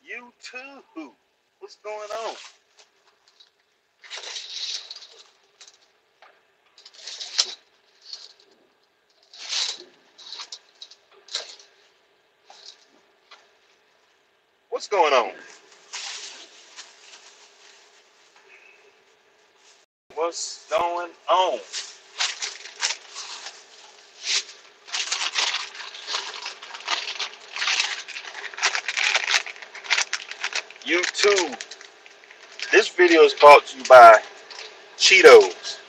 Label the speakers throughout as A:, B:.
A: YouTube, what's going on? What's going on? What's going on? YouTube. This video is brought to you by Cheetos,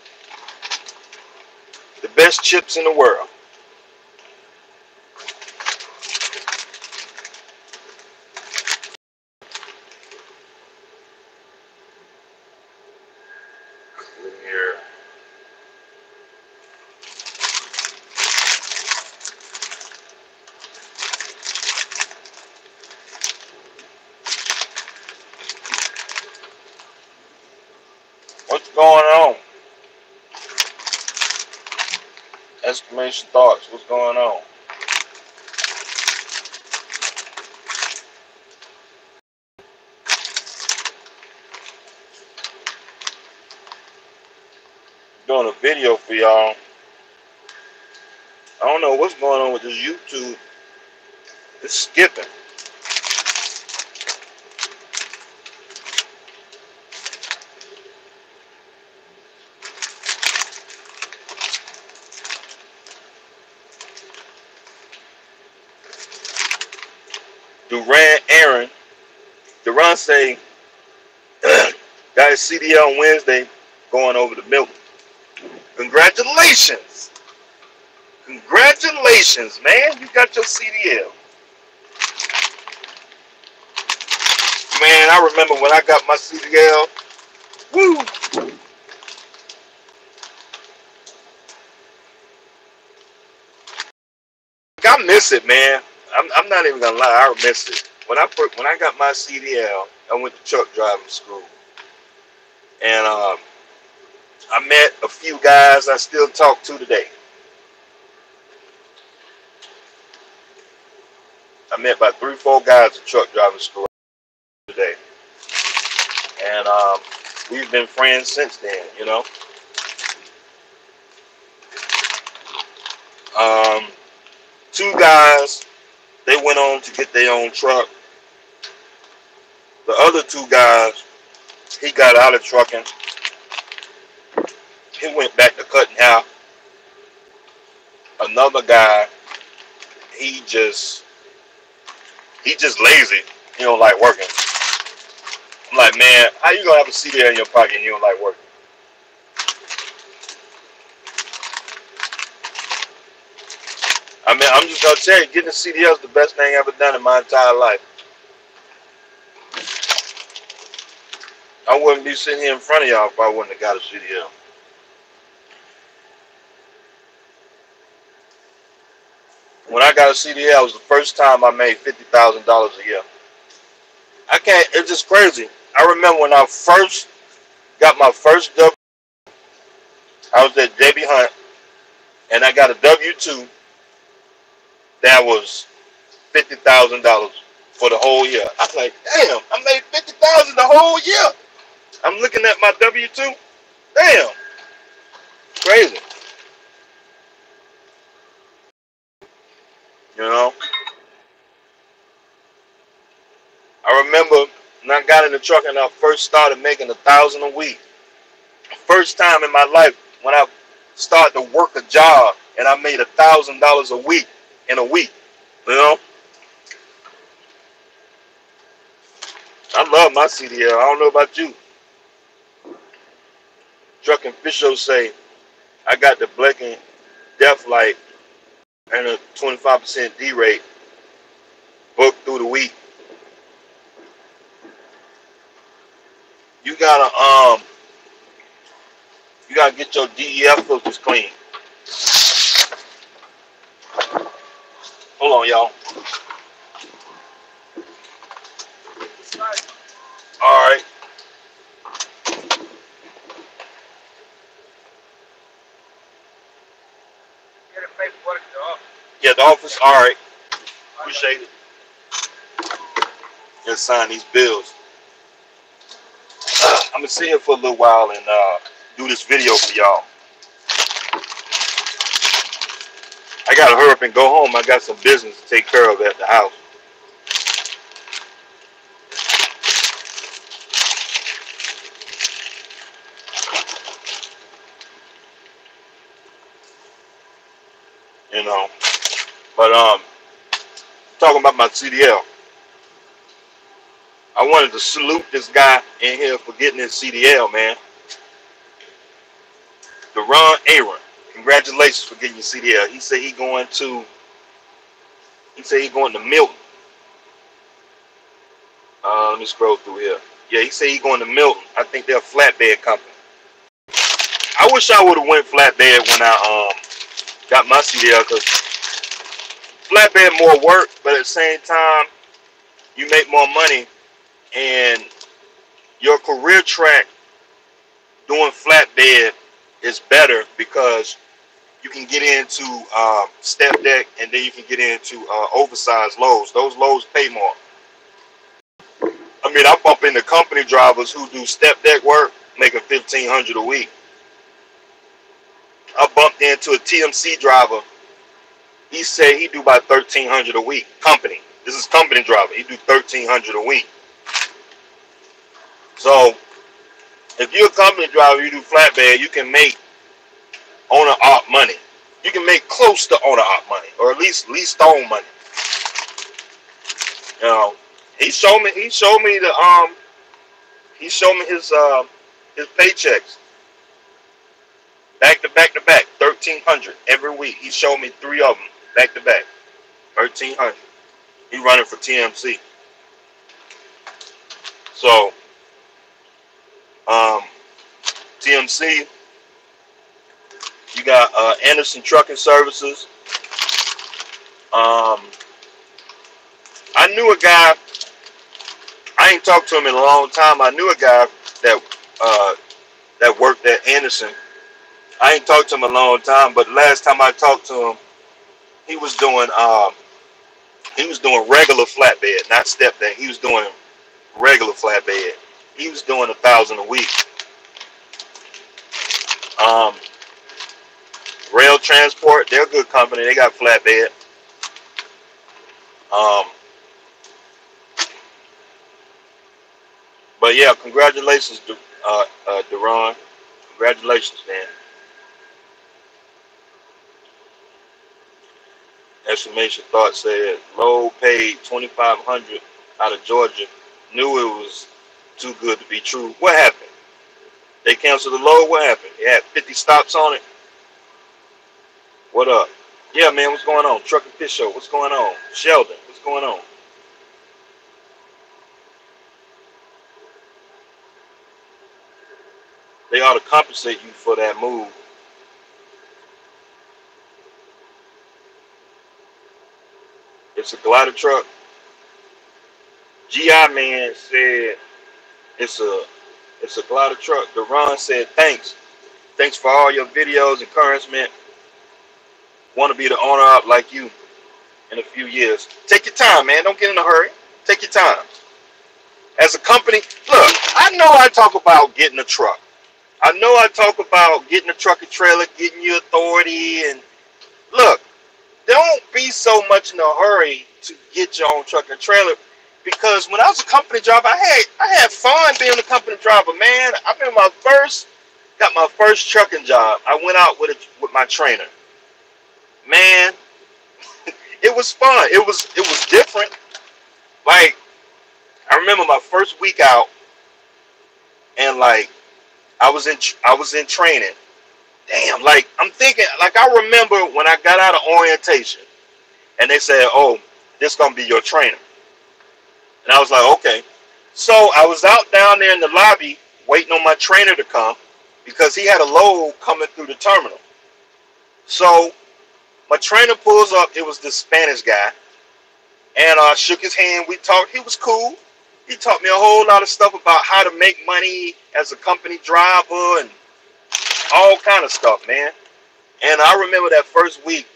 A: the best chips in the world. Here. What's going on? Exclamation thoughts. What's going on? Doing a video for y'all. I don't know what's going on with this YouTube. It's skipping. Duran say got his CDL on Wednesday, going over to Milton. Congratulations! Congratulations, man! You got your CDL. Man, I remember when I got my CDL. Woo! I miss it, man. I'm not even gonna lie, I miss it. When I got my CDL, I went to truck driving school, and I met a few guys I still talk to today. I met about 3 or 4 guys at truck driving school today, and we've been friends since then. You know, 2 guys, they went on to get their own truck. The other 2 guys, he got out of trucking. He went back to cutting hair. Another guy, he just lazy. He don't like working. I'm like, man, how you gonna have a CDL in your pocket and you don't like working? I mean, I'm just gonna tell you, getting a CDL is the best thing I've ever done in my entire life. I wouldn't be sitting here in front of y'all if I wouldn't have got a CDL. When I got a CDL, it was the first time I made $50,000 a year. It's just crazy. I remember when I first got my first W, I was at Debbie Hunt, and I got a W-2 that was $50,000 for the whole year. I was like, damn, I made $50,000 the whole year. I'm looking at my W-2. Damn, crazy. You know, I remember when I got in the truck and I first started making $1,000 a week. First time in my life when I started to work a job and I made $1,000 a week in a week. You know, I love my CDL. I don't know about you. Truck officials say I got the blinking death light and a 25% D rate booked through the week. You gotta get your DEF filters clean. Hold on, y'all. All right. Yeah, the office. All right. Appreciate it. and sign these bills. I'm gonna sit here for a little while and do this video for y'all. I gotta hurry up and go home. I got some business to take care of at the house. You know, but talking about my CDL, I wanted to salute this guy in here for getting his CDL, man. Deron Aaron, congratulations for getting your CDL. He said he going to Milton. Let me scroll through here. Yeah, he said he going to Milton. I think they're a flatbed company. I wish I would have went flatbed when I got my CDL, because flatbed more work, but at the same time you make more money, and your career track doing flatbed is better because you can get into step deck, and then you can get into oversized loads. Those loads pay more. I mean, I bump into company drivers who do step deck work making $1,500 a week. I bumped into a TMC driver. He said he do about $1,300 a week. Company. This is company driver. He do $1,300 a week. So if you're a company driver, you do flatbed, you can make owner-op money. You can make close to owner-op money, or at least lease-own money. You know, he showed me his paychecks. Back to back to back, $1,300 every week. He showed me 3 of them back to back, $1,300. He running for TMC. So, TMC, you got Anderson Trucking Services. I knew a guy. I ain't talked to him in a long time. I knew a guy that worked at Anderson. I ain't talked to him in a long time, but last time I talked to him, he was doing regular flatbed, not step deck. He was doing regular flatbed. He was doing $1,000 a week. Rail Transport, they're a good company. They got flatbed. But yeah, congratulations, Deron. Congratulations, man. Exclamation thought said, low paid $2,500 out of Georgia. Knew it was too good to be true. What happened? They canceled the load? What happened? It had 50 stops on it? What up? Yeah, man, what's going on? Truck and Fish Show, what's going on? Sheldon, what's going on? They ought to compensate you for that move. It's a glider truck. GI man said it's a glider truck. Deron said thanks. Thanks for all your videos, encouragement. Want to be the owner up like you in a few years. Take your time, man. Don't get in a hurry. Take your time. As a company, look, I know I talk about getting a truck. I know I talk about getting a truck and trailer, getting your authority, and look, don't be so much in a hurry to get your own truck and trailer, because when I was a company driver, I had fun being a company driver, man. I remember got my first trucking job. I went out with my trainer. Man, it was fun. It was different. Like, I remember my first week out, and like I was in training. Damn, like I'm thinking, like I remember when I got out of orientation and they said, oh, this gonna be your trainer. And I was like, okay. So I was out down there in the lobby waiting on my trainer to come, because he had a load coming through the terminal. So my trainer pulls up. It was this Spanish guy, and I shook his hand. We talked. He was cool. He taught me a whole lot of stuff about how to make money as a company driver and all kind of stuff, man. And I remember that first week,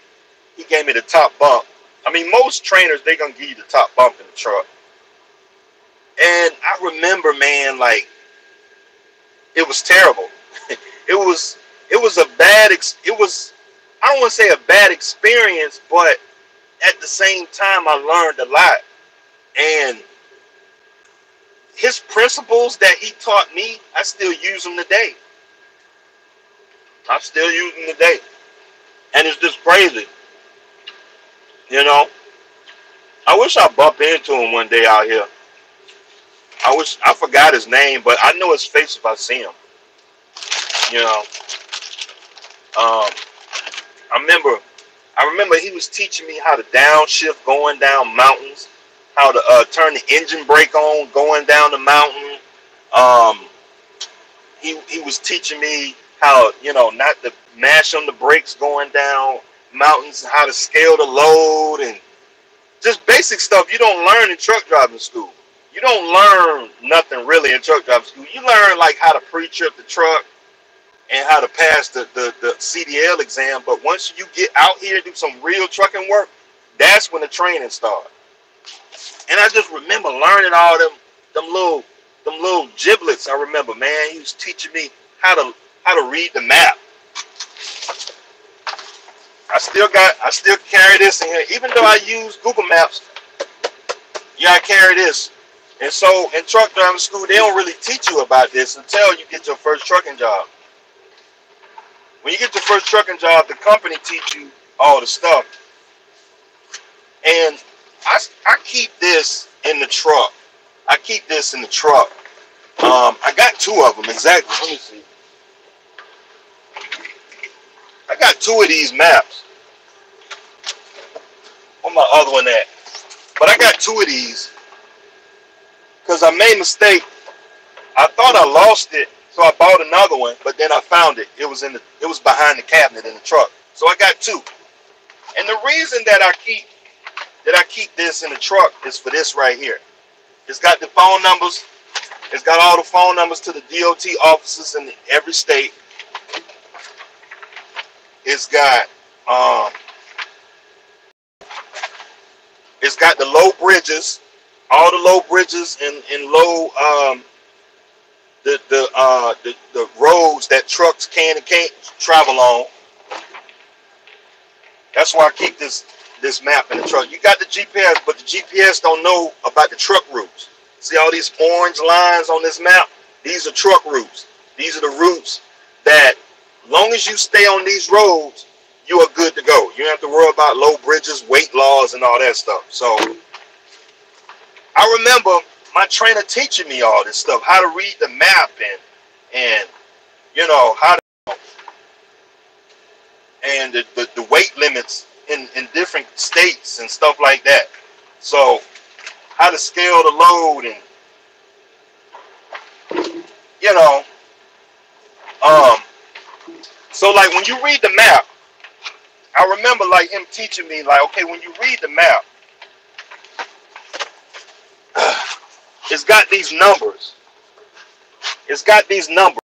A: he gave me the top bump. I mean, most trainers, they gonna give you the top bump in the truck. And I remember, man, like it was terrible. It was a it was, I don't want to say a bad experience, but at the same time I learned a lot. And his principles that he taught me, I still use them today. I still use them today. And it's just crazy. You know, I wish I bump into him one day out here. I forgot his name, but I know his face if I see him. You know, I remember he was teaching me how to downshift going down mountains, how to turn the engine brake on going down the mountain. He was teaching me how, not to mash on the brakes going down mountains, how to scale the load, and just basic stuff you don't learn in truck driving school. You don't learn nothing really in truck driving school. You learn like how to pre-trip the truck and how to pass the CDL exam. But once you get out here and do some real trucking work, that's when the training starts. And I just remember learning all them little giblets. I remember, man, he was teaching me how to read the map. I still carry this in here, even though I use Google Maps. Yeah, I carry this. And so in truck driving school, they don't really teach you about this until you get your first trucking job. When you get your first trucking job, the company teach you all the stuff. And I keep this in the truck. I keep this in the truck. I got two of them, exactly. Let me see. I got two of these maps. Where's my other one at? But I got two of these because I made a mistake. I thought I lost it, so I bought another one, but then I found it. It was behind the cabinet in the truck. So I got two. And the reason that I keep this in the truck is for this right here. It's got the phone numbers. It's got all the phone numbers to the DOT offices in every state. It's got the low bridges, all the low bridges and low the roads that trucks can and can't travel on. That's why I keep this map in the truck. You got the GPS, but the GPS don't know about the truck routes. See all these orange lines on this map? These are truck routes. These are the routes that, long as you stay on these roads, you are good to go. You don't have to worry about low bridges, weight laws, and all that stuff. So I remember my trainer teaching me all this stuff, how to read the map and how to, and the weight limits in different states and stuff like that. So how to scale the load and so like when you read the map, I remember like him teaching me like, okay, when you read the map, it's got these numbers. It's got these numbers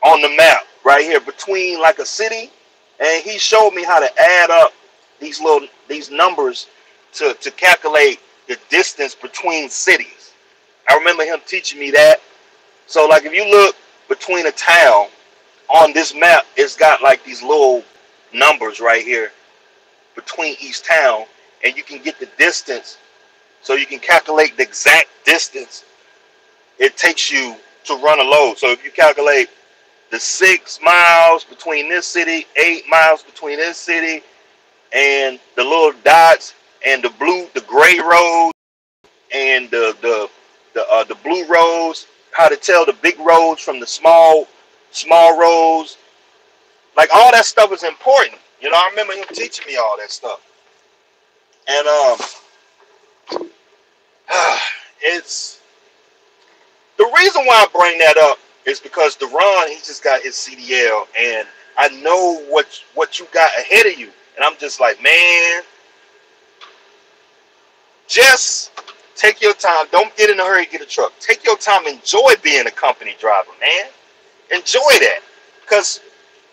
A: on the map right here between like a city, and he showed me how to add up these numbers to calculate the distance between cities. I remember him teaching me that. So like if you look between a town on this map, it's got like these little numbers right here between each town, and you can get the distance, so you can calculate the exact distance it takes you to run a load. So if you calculate the 6 miles between this city, 8 miles between this city, and the little dots and the gray roads and the blue roads, how to tell the big roads from the small roads, like all that stuff is important. I remember him teaching me all that stuff. And it's the reason why I bring that up is because Deron, he just got his CDL, and I know what you got ahead of you, and I'm just like, man, just take your time. Don't get in a hurry to get a truck. Take your time. Enjoy being a company driver, man. Enjoy that, because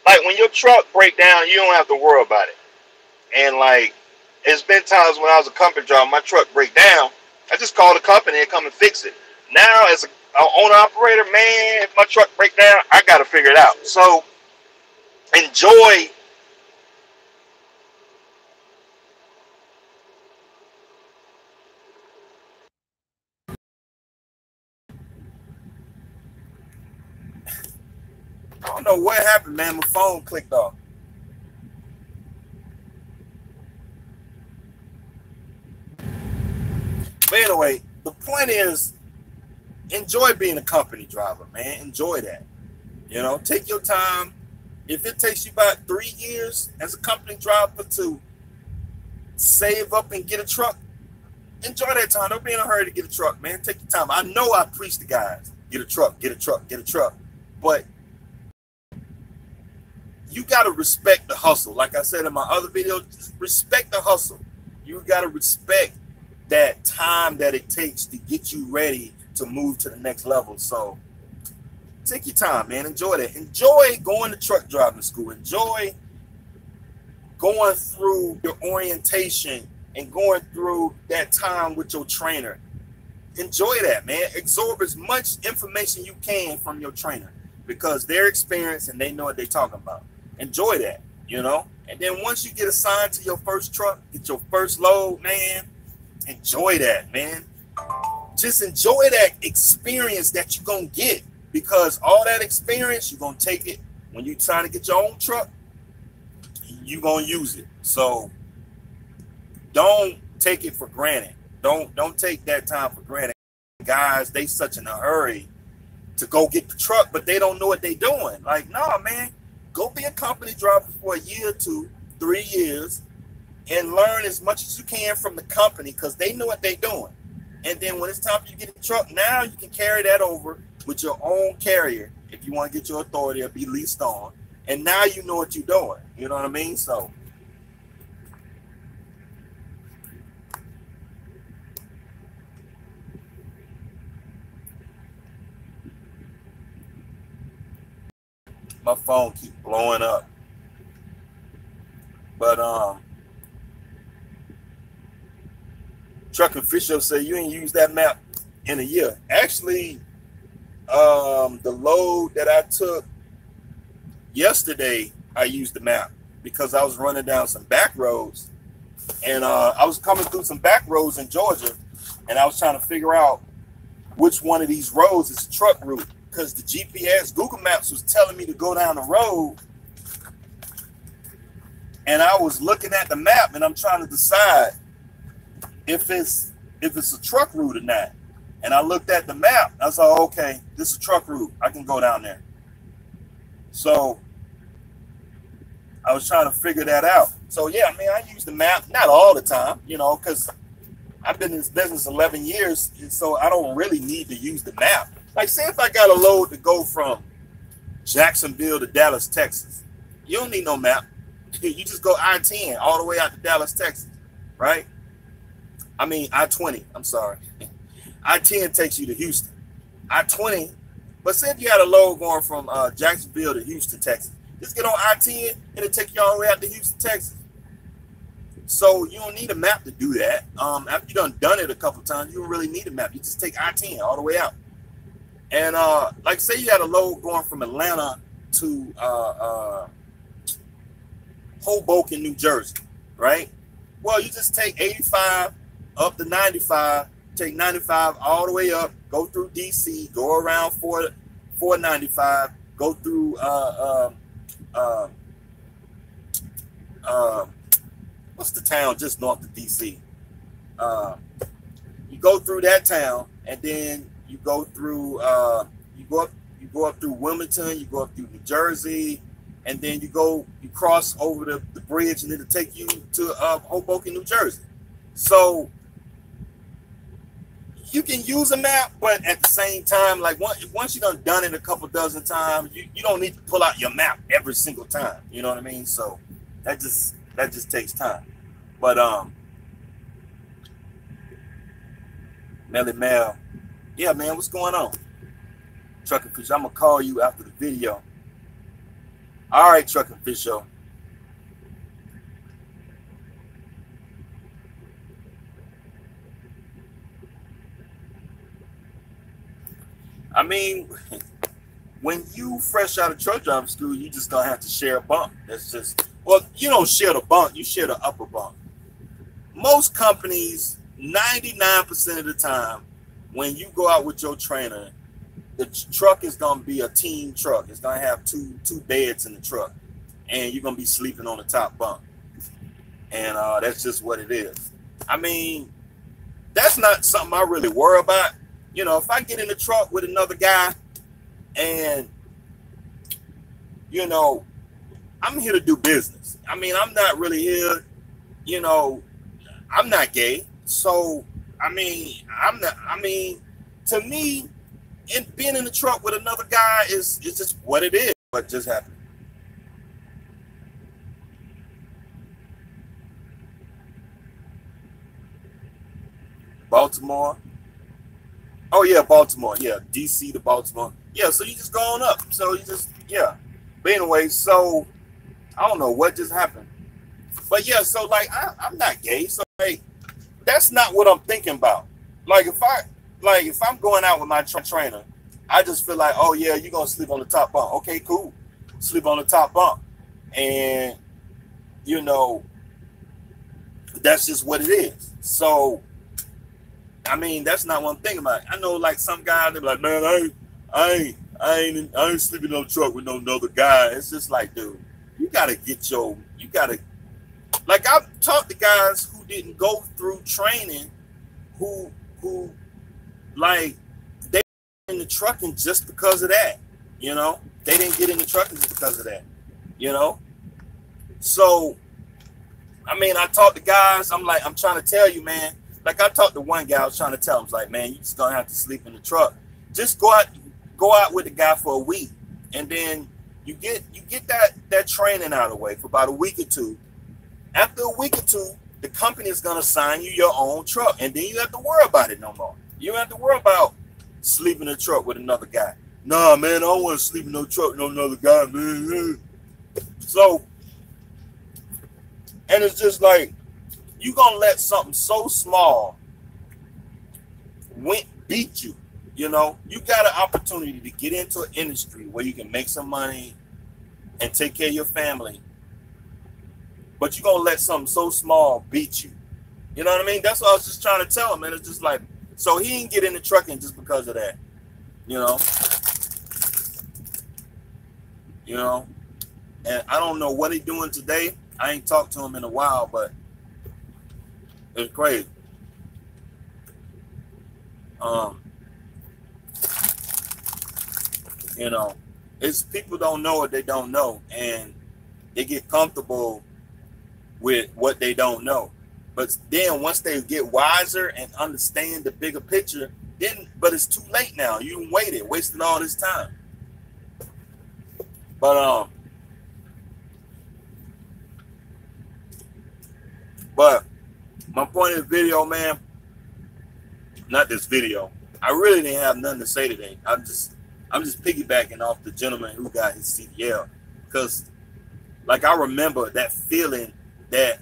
A: like when your truck break down, you don't have to worry about it. And like, it's been times when I was a company driver, my truck break down, I just call the company and come and fix it. Now, as an owner operator, man, if my truck break down, I got to figure it out. So enjoy. I don't know what happened, man. My phone clicked off. But anyway, the point is, enjoy being a company driver, man. Enjoy that. You know, take your time. If it takes you about 3 years as a company driver to save up and get a truck, enjoy that time. Don't be in a hurry to get a truck, man. Take your time. I know I preach to guys, get a truck, get a truck, get a truck. But you got to respect the hustle. Like I said in my other video, just respect the hustle. You got to respect that time that it takes to get you ready to move to the next level. So take your time, man. Enjoy that. Enjoy going to truck driving school. Enjoy going through your orientation and going through that time with your trainer. Enjoy that, man. Absorb as much information you can from your trainer because they're experienced and they know what they're talking about. Enjoy that, you know. And then once you get assigned to your first truck, get your first load, man, enjoy that, man. Just enjoy that experience that you're going to get because all that experience, you're going to take it when you're trying to get your own truck, you're going to use it. So don't take it for granted. Don't take that time for granted. Guys, they such in a hurry to go get the truck, but they don't know what they're doing. Like, nah, man, go be a company driver for a year or 2, 3 years and learn as much as you can from the company because they know what they're doing. And then when it's time for you to get a truck, now you can carry that over with your own carrier if you want to get your authority or be leased on. And now you know what you're doing. You know what I mean? So my phone keep blowing up. But Truck Official say you ain't used that map in a year. Actually, the load that I took yesterday, I used the map because I was running down some back roads, and I was coming through some back roads in Georgia, and I was trying to figure out which one of these roads is a truck route because the GPS, Google Maps was telling me to go down the road, and I was looking at the map, and I'm trying to decide if it's a truck route or not. And I looked at the map. I was like, okay, this is a truck route. I can go down there. So I was trying to figure that out. So yeah, I mean, I use the map, not all the time, you know, because I've been in this business 11 years, and so I don't really need to use the map. Like, say if I got a load to go from Jacksonville to Dallas, Texas, you don't need no map. You just go I-10 all the way out to Dallas, Texas, right? I mean, I-20, I'm sorry. I-10 takes you to Houston. I-20, but say if you had a load going from Jacksonville to Houston, Texas, just get on I-10 and it'll take you all the way out to Houston, Texas. So you don't need a map to do that. After you done it a couple times, you don't really need a map. You just take I-10 all the way out. And like say you had a load going from Atlanta to Hoboken, New Jersey, right? Well, you just take 85 up to 95, take 95 all the way up, go through DC, go around 495, go through what's the town just north of DC? You go through that town, and then you go through you go up through Wilmington, you go up through New Jersey, and then you cross over the bridge, and it'll take you to Hoboken, New Jersey. So you can use a map, but at the same time, like once you done it a couple dozen times, you don't need to pull out your map every single time. You know what I mean? So that just takes time. But Melly Mel, yeah, man, what's going on? Trucking Fish, I'm gonna call you after the video. All right, Trucking Fish Show.
B: I mean, when you fresh out of truck driving school, you just gonna have to share a bunk. That's just, well, you don't share the bunk, you share the upper bunk. Most companies, 99% of the time, when you go out with your trainer, the truck is gonna be a team truck. It's gonna have two beds in the truck, and you're gonna be sleeping on the top bunk. And that's just what it is. I mean, that's not something I really worry about. You know, if I get in the truck with another guy and, you know, I'm here to do business. I mean, I'm not really here, you know, I'm not gay. So, I mean, to me, being in the truck with another guy is just what it is. What just happened? Baltimore. Oh yeah, Baltimore. Yeah, DC to Baltimore. Yeah, so you just go on up. So you just, yeah. But anyway, so I don't know what just happened. But yeah, so like I'm not gay. So like that's not what I'm thinking about. Like if I'm going out with my trainer, I just feel like, oh yeah, you're gonna sleep on the top bunk. Okay, cool. Sleep on the top bunk. And you know, that's just what it is. So I mean, that's not one thing about it. I know, like some guys, they're like, man, I ain't sleeping on the truck with no other guy. It's just like, dude, you gotta like I've talked to guys who didn't go through training, who like they in the trucking just because of that, you know, they didn't get in the trucking just because of that, you know. So, I mean, I talk to guys. I'm like, I'm trying to tell you, man. Like I talked to one guy, I was trying to tell him, like, man, you just gonna have to sleep in the truck. Just go out with the guy for a week, and then you get that training out of the way for about a week or two. After a week or two, the company is gonna assign you your own truck, and then you have to worry about it no more. You don't have to worry about sleeping in the truck with another guy. Nah, man, I don't want to sleep in no truck with no another guy, man. So, and it's just like, you gonna let something so small beat you, you know? You got an opportunity to get into an industry where you can make some money and take care of your family, but you're gonna let something so small beat you. You know what I mean? That's what I was just trying to tell him, man. It's just like, so he didn't get into trucking just because of that, you know? You know? And I don't know what he's doing today. I ain't talked to him in a while, but it's crazy. You know, it's people don't know what they don't know, and they get comfortable with what they don't know. But then once they get wiser and understand the bigger picture, but it's too late now. You wasted all this time. But my point of the video, man, not this video. I really didn't have nothing to say today. I'm just piggybacking off the gentleman who got his CDL, because like I remember that feeling that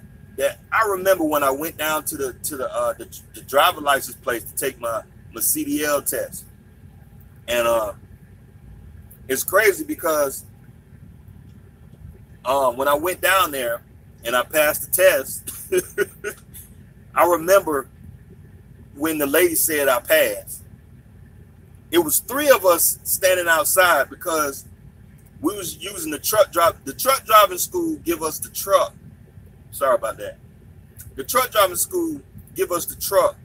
B: I remember when I went down to the driver license place to take my CDL test, and it's crazy because when I went down there and I passed the test, I remember when the lady said I passed. It was 3 of us standing outside because we was using the truck driving school give us the truck. Sorry about that. The truck driving school give us the truck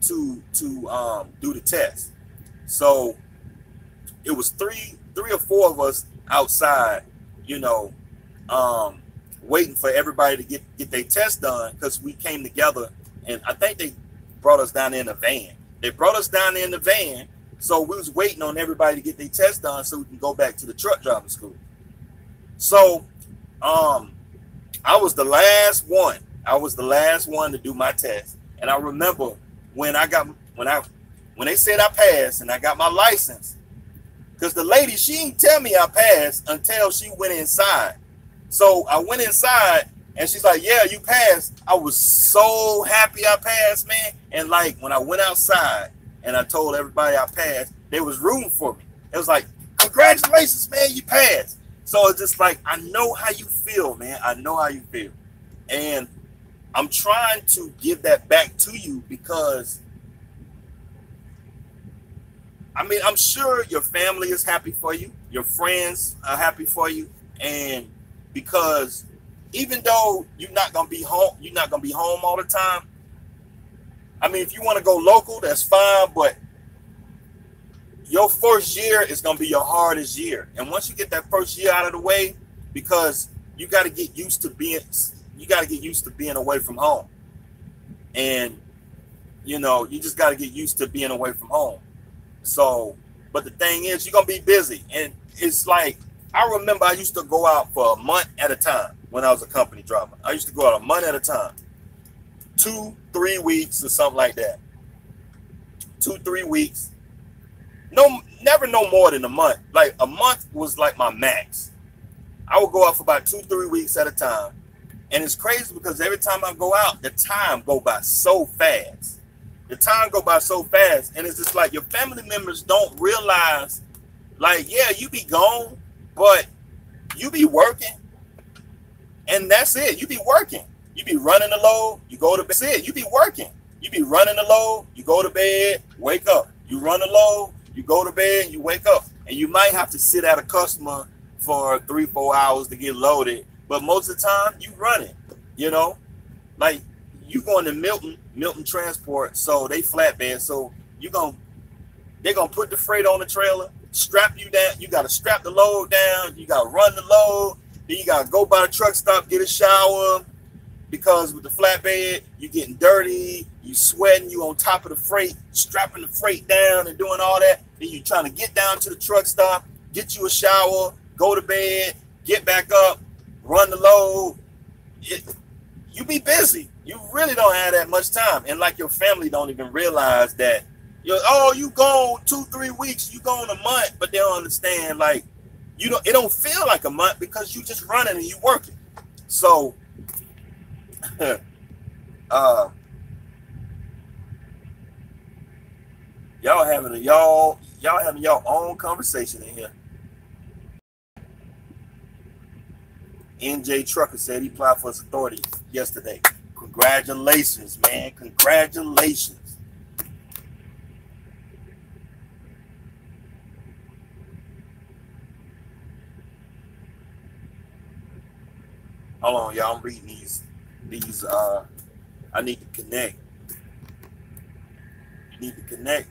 B: to do the test. So it was three or four of us outside, you know, waiting for everybody to get their test done, because we came together, and I think they brought us down there in a van. They brought us down there in the van, so we was waiting on everybody to get their test done so we can go back to the truck driving school. So I was the last one. I was the last one to do my test. And I remember when they said I passed and I got my license, because the lady, she didn't tell me I passed until she went inside. So I went inside and she's like, yeah, you passed. I was so happy I passed, man. And like when I went outside, and I told everybody I passed, they was rooting for me. It was like, congratulations, man, you passed. So it's just like, I know how you feel, man. I know how you feel. And I'm trying to give that back to you because, I mean, I'm sure your family is happy for you. Your friends are happy for you. And because even though you're not going to be home all the time. I mean, if you want to go local, that's fine. But your first year is going to be your hardest year. And once you get that first year out of the way, because you got to get used to being away from home. And, you know, you just got to get used to being away from home. So, but the thing is, you're going to be busy. And it's like, I remember I used to go out for a month at a time when I was a company driver. I used to go out a month at a time. 2-3 weeks or something like that. 2-3 weeks. Never no more than a month. Like a month was like my max. I would go out for about 2-3 weeks at a time. And it's crazy because every time I go out, the time go by so fast. The time go by so fast. And it's just like your family members don't realize, like, yeah, you be gone, but you be working. And that's it. You be working. You be running the load, you go to bed. That's it. You be working. You be running the load, you go to bed, wake up. You run the load, you go to bed, you wake up. And you might have to sit at a customer for 3-4 hours to get loaded. But most of the time, you running, you know? Like, you going to Milton Transport, so they flatbed. So they're going to put the freight on the trailer, strap you down. You got to strap the load down. You got to run the load. Then you got to go by the truck stop, get a shower. Because with the flatbed, you're getting dirty, you sweating, you on top of the freight, strapping the freight down and doing all that. Then you trying to get down to the truck stop, get you a shower, go to bed, get back up, run the load. You be busy. You really don't have that much time. And like your family don't even realize that, you gone 2-3 weeks, you gone a month, but they don't understand, like, it don't feel like a month because you just running and you working. So y'all having your own conversation in here. NJ Trucker said he applied for his authority yesterday. Congratulations, man. Congratulations. Hold on, y'all. I'm reading these I need to connect. You need to connect.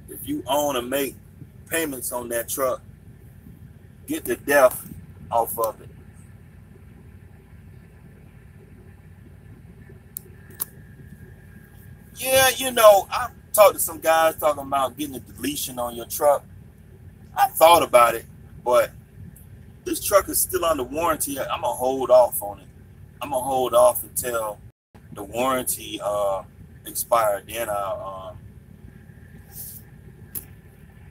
B: If you own and make payments on that truck, get the death off of it. Yeah, I talked to some guys talking about getting a deletion on your truck. I thought about it, but this truck is still under warranty. I'm gonna hold off on it. I'm gonna hold off until the warranty expired.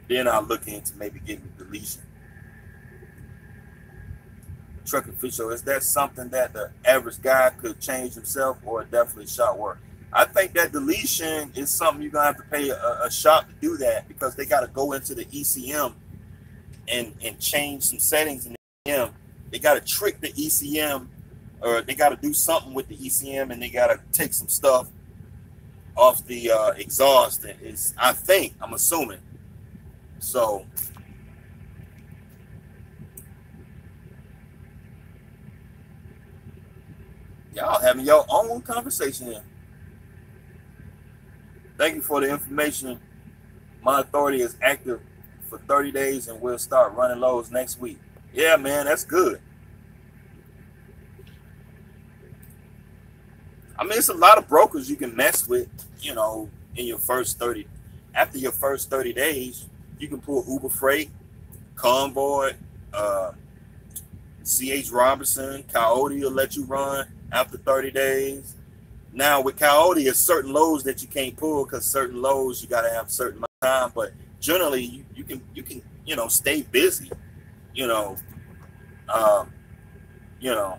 B: Then I'll look into maybe getting a deletion. Truck official, is that something that the average guy could change himself, or definitely shop work? I think that deletion is something you're gonna have to pay a shop to do that, because they got to go into the ECM and change some settings in the ECM. They got to trick the ECM, or they got to do something with the ECM, and they got to take some stuff off the exhaust. I'm assuming. So y'all having your own conversation here. Thank you for the information. My authority is active for 30 days and we'll start running loads next week. Yeah, man, that's good. I mean, it's a lot of brokers you can mess with, in your first 30. After your first 30 days, you can pull Uber Freight, Convoy, C.H. Robinson, Coyote will let you run after 30 days. Now with Coyote, there's certain loads that you can't pull, because certain loads you got to have a certain amount of time. But generally, you can stay busy. You know,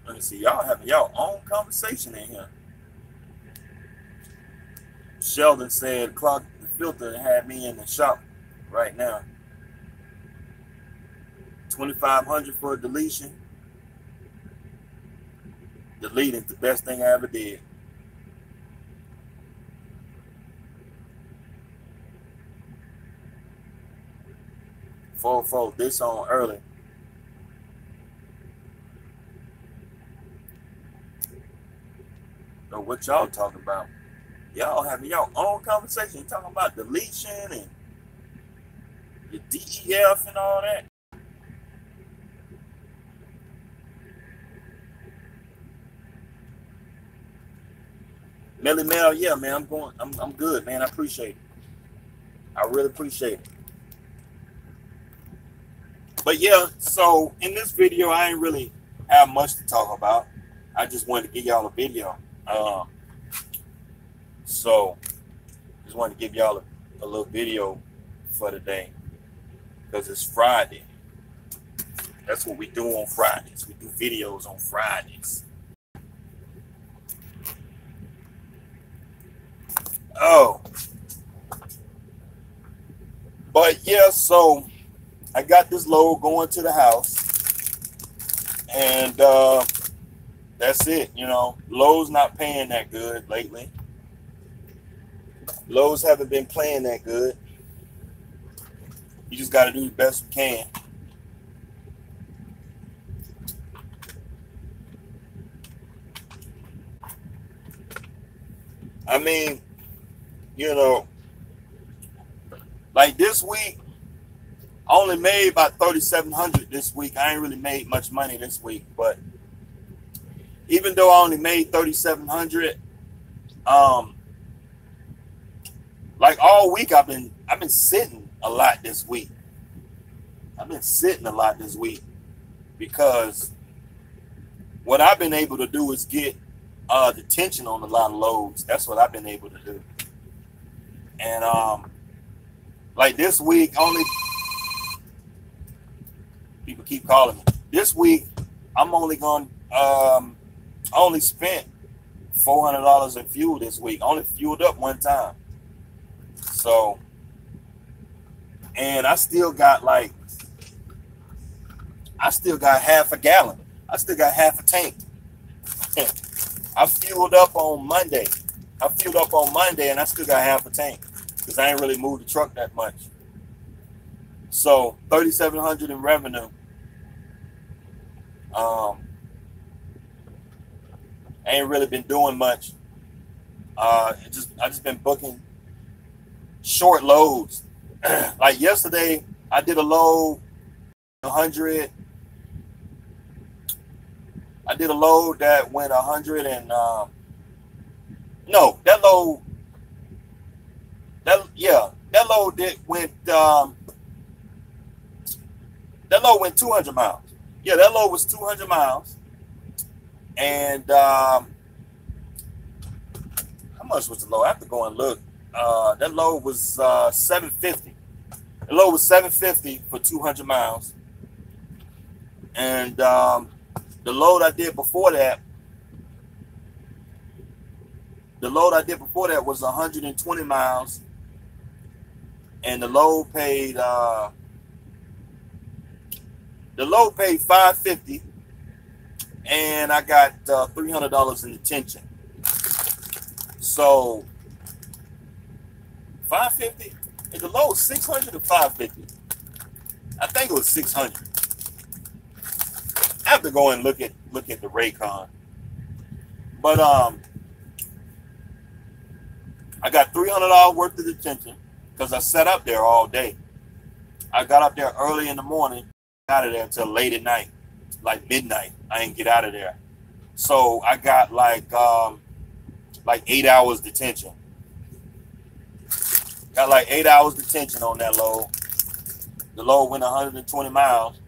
B: let me see. Y'all having y'all own conversation in here. Sheldon said, "Clock the filter had me in the shop right now. 2,500 for a deletion. Deleting the best thing I ever did." Fold this on early. So what y'all talking about? Y'all having y'all own conversation, talking about deletion and the DEF and all that. Melly Mel, yeah, man, I'm good, man. I appreciate it. I really appreciate it. But yeah, so in this video, I ain't really have much to talk about. I just wanted to give y'all a video. So just wanted to give y'all a little video for today because it's Friday. That's what we do on Fridays. We do videos on Fridays. Oh, but yeah, so I got this load going to the house, and that's it. You know, Lowe's not paying that good lately. Lowe's haven't been playing that good. You just got to do the best you can. I mean, you know, like this week, I only made about 3,700 this week. I ain't really made much money this week, but even though I only made 3,700, like all week I've been sitting a lot this week. I've been sitting a lot this week because what I've been able to do is get detention on a lot of loads. That's what I've been able to do. And like this week, only people keep calling me. This week, I'm only going. I only spent $400 in fuel this week. I only fueled up one time. So, and I still got half a gallon. I still got half a tank. I fueled up on Monday. And I still got half a tank because I ain't really moved the truck that much. So 3,700 in revenue. I ain't really been doing much. I just been booking short loads. Like yesterday, I did a load 100. I did a load that went 100 and no, that load went 200 miles. Yeah, that load was 200 miles. And how much was the load? I have to go and look. That load was 750. The load was 750 for 200 miles. And the load I did before that, was 120 miles. And the load paid $550, and I got $300 in detention. So $550. Is the load 600 or 550? I think it was 600. I have to go and look at the Raycon. But I got $300 worth of detention because I sat up there all day. I got up there early in the morning, out of there until late at night, like midnight. I didn't get out of there. So I got like 8 hours detention. Got like 8 hours detention on that load. The load went 120 miles.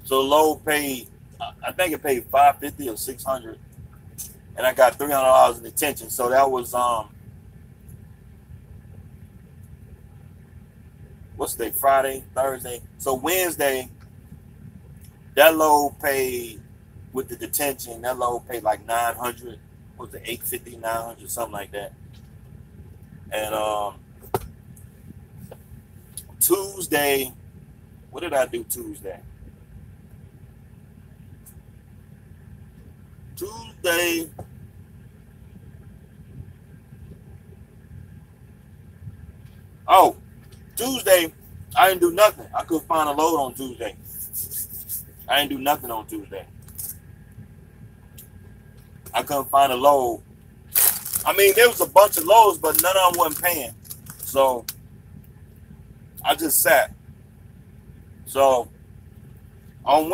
B: So the load paid, I think it paid $550 or $600. And I got $300 in detention. So that was what's the day? Friday, Thursday. So Wednesday, that load paid with the detention. That load paid like 900. What was it, 850, 900, something like that. And Tuesday, what did I do Tuesday? Tuesday, oh, Tuesday, I didn't do nothing. I couldn't find a load on Tuesday. I didn't do nothing on Tuesday. I couldn't find a load. I mean, there was a bunch of loads, but none of them wasn't paying. So I just sat. So on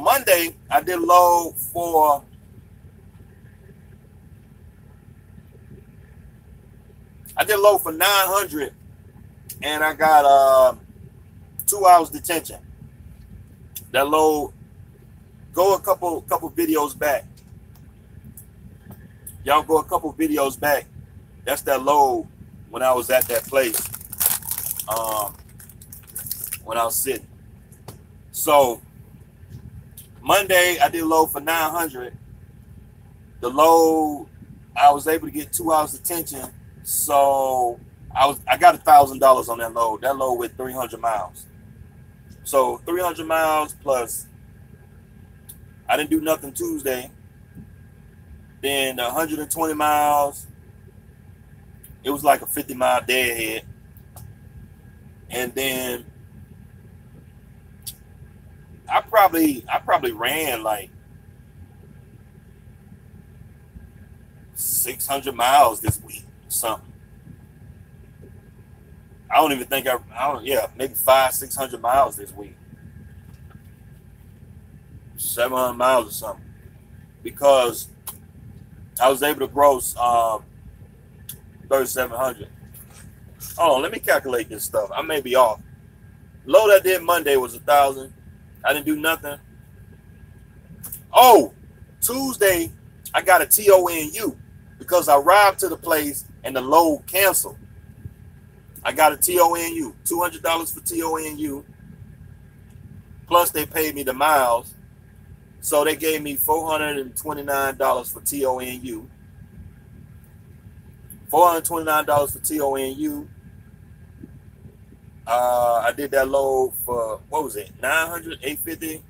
B: Monday, I did load for I did load for 900, and I got 2 hours detention. That load, go a couple videos back. Y'all go a couple videos back. That's that load when I was at that place. When I was sitting. So Monday I did load for 900. The load, I was able to get 2 hours detention. So I got $1,000 on that load. That load with 300 miles. So 300 miles plus, I didn't do nothing Tuesday. Then 120 miles, it was like a 50-mile deadhead. And then I probably ran like 600 miles this week or something. I don't even think yeah, maybe 500-600 miles this week. 700 miles or something. Because I was able to gross 3,700. Oh, let me calculate this stuff. I may be off. Load I did Monday was 1,000. I didn't do nothing. Oh, Tuesday I got a TONU because I arrived to the place and the load canceled. I got a TONU, $200 for TONU. Plus they paid me the miles. So they gave me $429 for TONU. $429 for TONU. I did that load for, what was it, 900, 850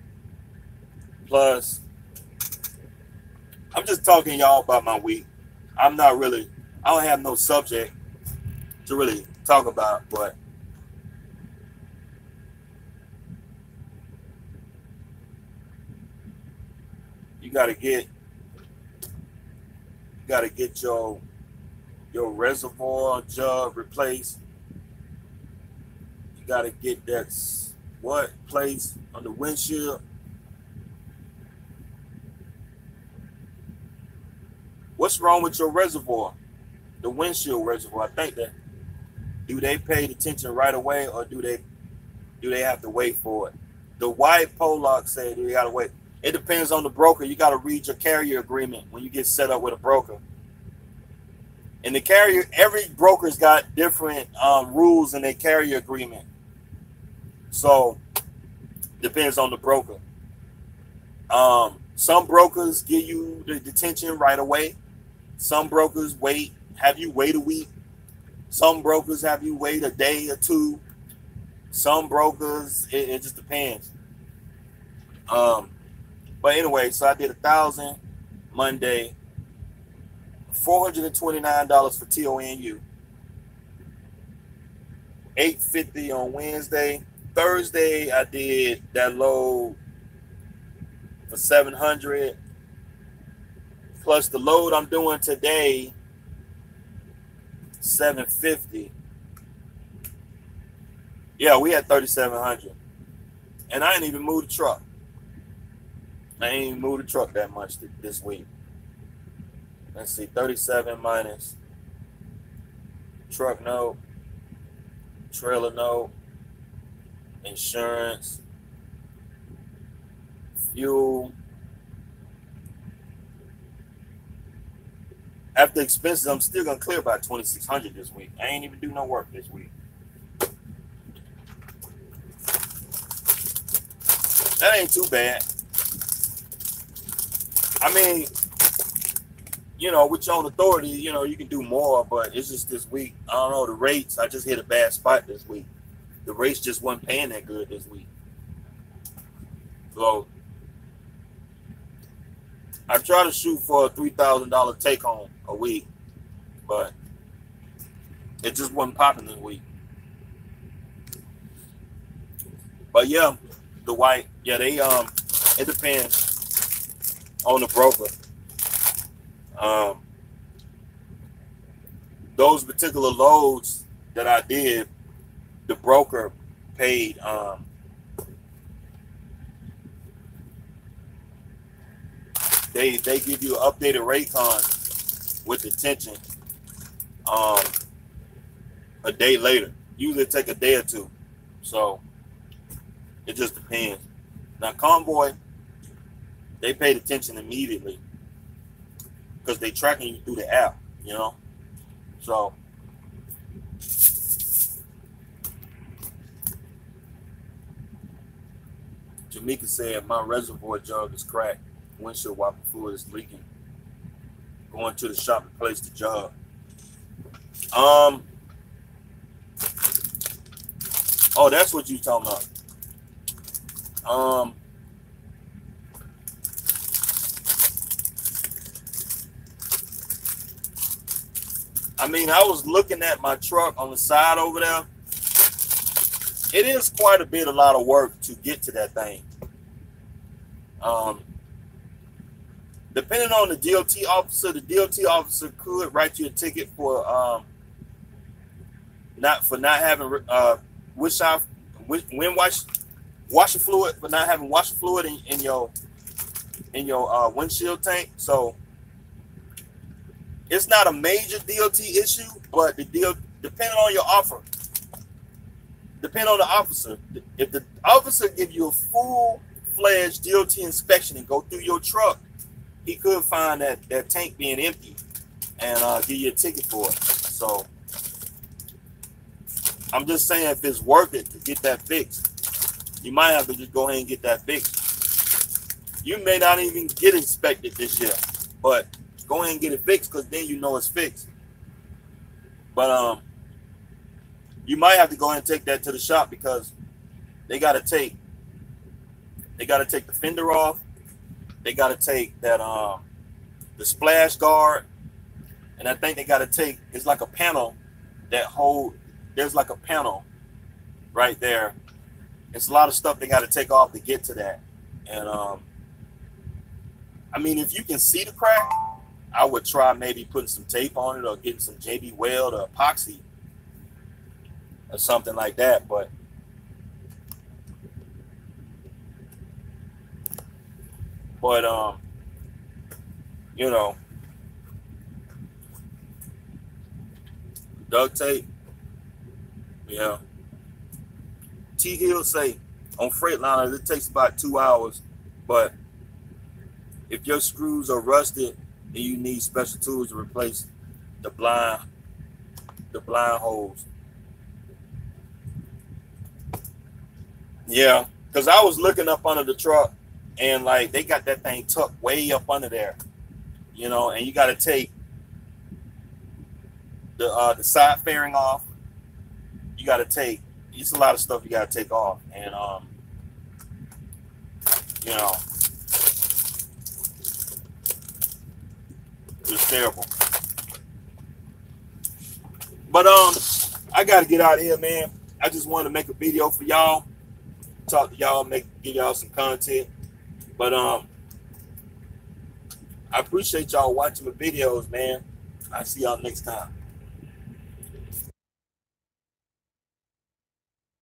B: plus. I'm just talking y'all about my week. I don't have no subject to really talk about, but you gotta get your reservoir jug replaced. You gotta get that place on the windshield. What's wrong with your reservoir? The windshield reservoir. I think that, do they pay attention right away, or do they have to wait for it? The white Pollock said you gotta wait. It depends on the broker. You gotta read your carrier agreement when you get set up with a broker. And the carrier, every broker's got different rules in their carrier agreement. So depends on the broker. Some brokers give you the detention right away. Some brokers have you wait a week. Some brokers have you wait a day or two. Some brokers, it just depends. But anyway, so I did 1,000 Monday, $429 for TONU, $850 on Wednesday. Thursday, I did that load for 700 plus the load I'm doing today, 750. Yeah, we had 3,700, and I ain't even moved the truck. I ain't even moved the truck that much this week. Let's see, 37 minus truck note, trailer note, insurance, fuel. After expenses, I'm still gonna clear about 2,600 this week. I ain't even do no work this week. That ain't too bad. I mean, you know, with your own authority, you know, you can do more, but it's just this week. I don't know, the rates, I just hit a bad spot this week. The rates just wasn't paying that good this week. So I try to shoot for a $3,000 take home a week, but it just wasn't popping this week. But yeah, the white, yeah, they it depends on the broker. Those particular loads that I did, the broker paid they give you an updated rate con with the tension a day later. Usually take a day or two. So it just depends. Now Convoy, they paid attention immediately because they tracking you through the app, you know. So Jamaica said my reservoir jug is cracked. Windshield wiper fluid is leaking. Going to the shop to replace the jug. Oh, that's what you talking about. I mean, I was looking at my truck on the side over there. It is quite a lot of work to get to that thing. Depending on the DOT officer could write you a ticket for not having washer fluid, for not having washer fluid in your windshield tank. So it's not a major DOT issue, but depending on your offer, depending on the officer. If the officer give you a full-fledged DOT inspection and go through your truck, he could find that tank being empty and give you a ticket for it. So I'm just saying, if it's worth it to get that fixed, you might have to just go ahead and get that fixed. You may not even get inspected this year, but go ahead and get it fixed, because then you know it's fixed. But you might have to go ahead and take that to the shop, because they got to take the fender off. They got to take that the splash guard, and I think they got to take, it's like a panel that there's like a panel right there. It's a lot of stuff they got to take off to get to that. And I mean, if you can see the crack, I would try maybe putting some tape on it, or getting some JB Weld or epoxy or something like that. But you know, duct tape, yeah. T Hill say on Freightliners it takes about 2 hours, but if your screws are rusted, then you need special tools to replace the blind holes. Yeah, because I was looking up under the truck, and like they got that thing tucked way up under there, you know, and you got to take the side fairing off. You got to take, it's a lot of stuff you got to take off, and you know, it's terrible. But I got to get out of here, man. I just wanted to make a video for y'all, talk to y'all, give y'all some content. But I appreciate y'all watching my videos, man. I'll see y'all next time.